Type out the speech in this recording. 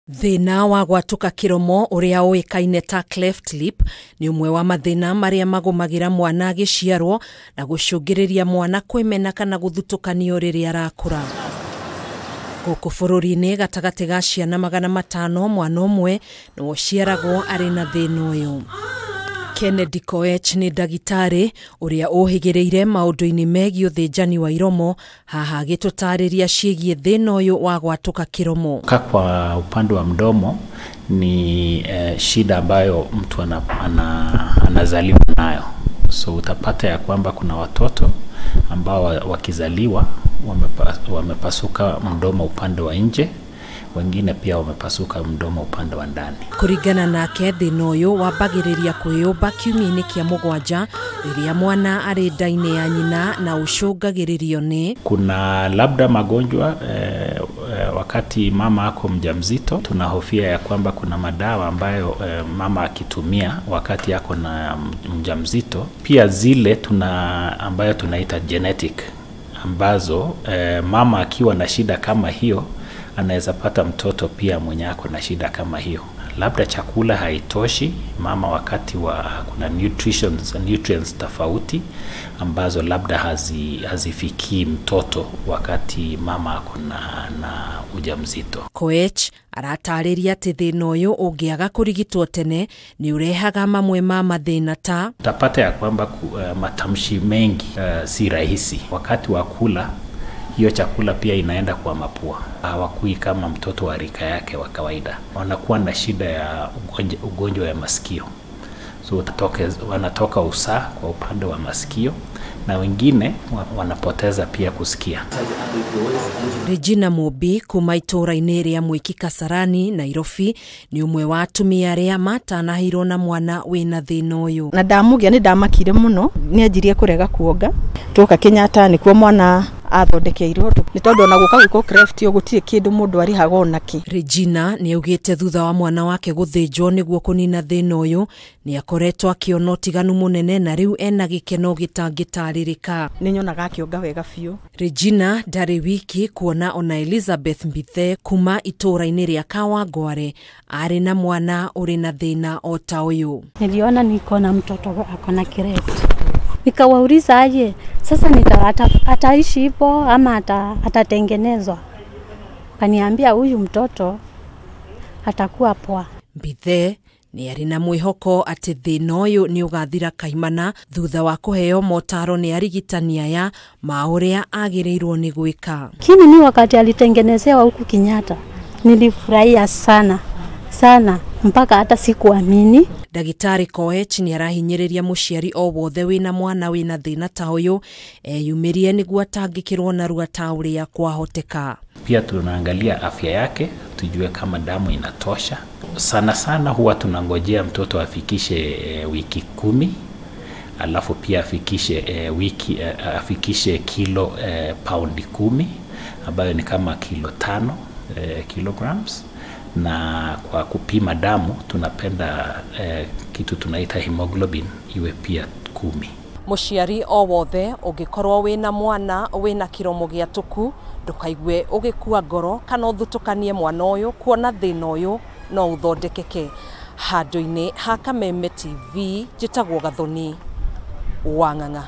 Thiina wa gwatuka kiromo uria uikaine ta cleft lip ni umwe wa mathina maria magumagira mwana agiciarwo na gucungiriria mwana kwimena kana guthutukanio riria arakura. Guku bururi-ini gatagati ga ciana 500 mwana umwe ni uciaragwo ari na thina uyu. Kennedy Koech ni ndagitari uria uhigiriire maundu-ini megie uthinjani wa iromo, haha gitutariria ciigie thina uyu wa gwatuka kiromo. Kwa upande wa mdomo ni shida ambayo mtu anazaliwa nayo. So utapata ya kwamba kuna watoto ambao wakizaliwa wamepasuka mdomo upande wa nje, wengine pia wamepasuka mdomo upande wa ndani. Kurigana nake thina uyu wambagiriria kwiyumba kiumia-ini kia 7 riria mwana ari nda-ini ya nyina na ucungagiririo ni kuna labda magonjwa wakati mama ako mjamzito. Tunahofia ya kwamba kuna madawa ambayo mama akitumia wakati yako na mjamzito, pia zile ambayo tunaita genetic, ambazo mama akiwa na shida kama hiyo anaweza pata mtoto pia mwenye ako na shida kama hiyo. Labda chakula haitoshi mama wakati kuna nutrients tofauti ambazo labda hazifikii mtoto wakati mama ako na ujamzito. Koech aratariria ati thina uyu ungiaga kurigitwo tene ni urehaga mamwe ma mathina ta utapata ya kwamba matamshi mengi si rahisi wakati wa kula. Hiyo chakula pia inaenda kwa mapua. Hawakui kama mtoto wa rika yake wa kawaida. Wanakuwa na shida ya ugonjwa ya masikio. So wanatoka usaa kwa upande wa masikio, na wengine wanapoteza pia kusikia. Regina Mobi kuma itura-ini ria Mwiki Kasarani Nairobi ni umwe wa atumia aria matanahirwo na mwana wina thina uyu. Na ndamugia ni ndamakire muno, ni anjirie kurega kuonga. Tuka Kenyatta ni kuo mwana athondekeirwo ni tondu na guka gwiko cleft yo gutire kindu mundu ari hago naki. Regina ni augite thutha wa mwana wake guthinjwo niguo kunina thina uyu ni akoretwo akiona utiganu munene na riu ena gikeno gitangitaririka. Ni nyonaga akionga wega biu. Regina ndari wiki kuona ona Elizabeth Mbithe kuma itura-ini ria Kawangware ari na mwana uri na thina o ta uyu. Niliona niko na mtoto akona cleft. Nikawauliza aje sasa ataishi hivyo ama atatengenezwa. Kaniambia huyu mtoto atakuwa poa. Mbithe ni ari na mwihoko ati thina uyu ni ugathira kaimana thutha wa kuheo motaro ni arigitani aya mauria agirirwo ni gwika. Kini ni wakati alitengenezewa huku Kenyatta nilifurahia sana mpaka hata sikuamini. Ndagitari Koech ni arahinyiriria muciari o wothe wina mwana wina thina ta uyu yumirie niguo atangikirwo na ruga ta uria kwahoteka. Pia tunaangalia afya yake tujue kama damu inatosha. Sana huwa tunangojea mtoto afikishe wiki 10, alafu pia afikishe kilo paundi 10 ambayo ni kama kilo 5 kilograms. Na kwa kupima damu tunapenda kitu tunaita hemoglobin iwe pia 10. Muciari o wothe ungikorwo wina mwana wina kiromo giatuku ndukaigue ugikua ngoro kana uthutukanie mwana uyu kuona thina uyu no uthondekeke. Handu-ini ha Kameme TV njitagwo Gathoni Wang'ang'a.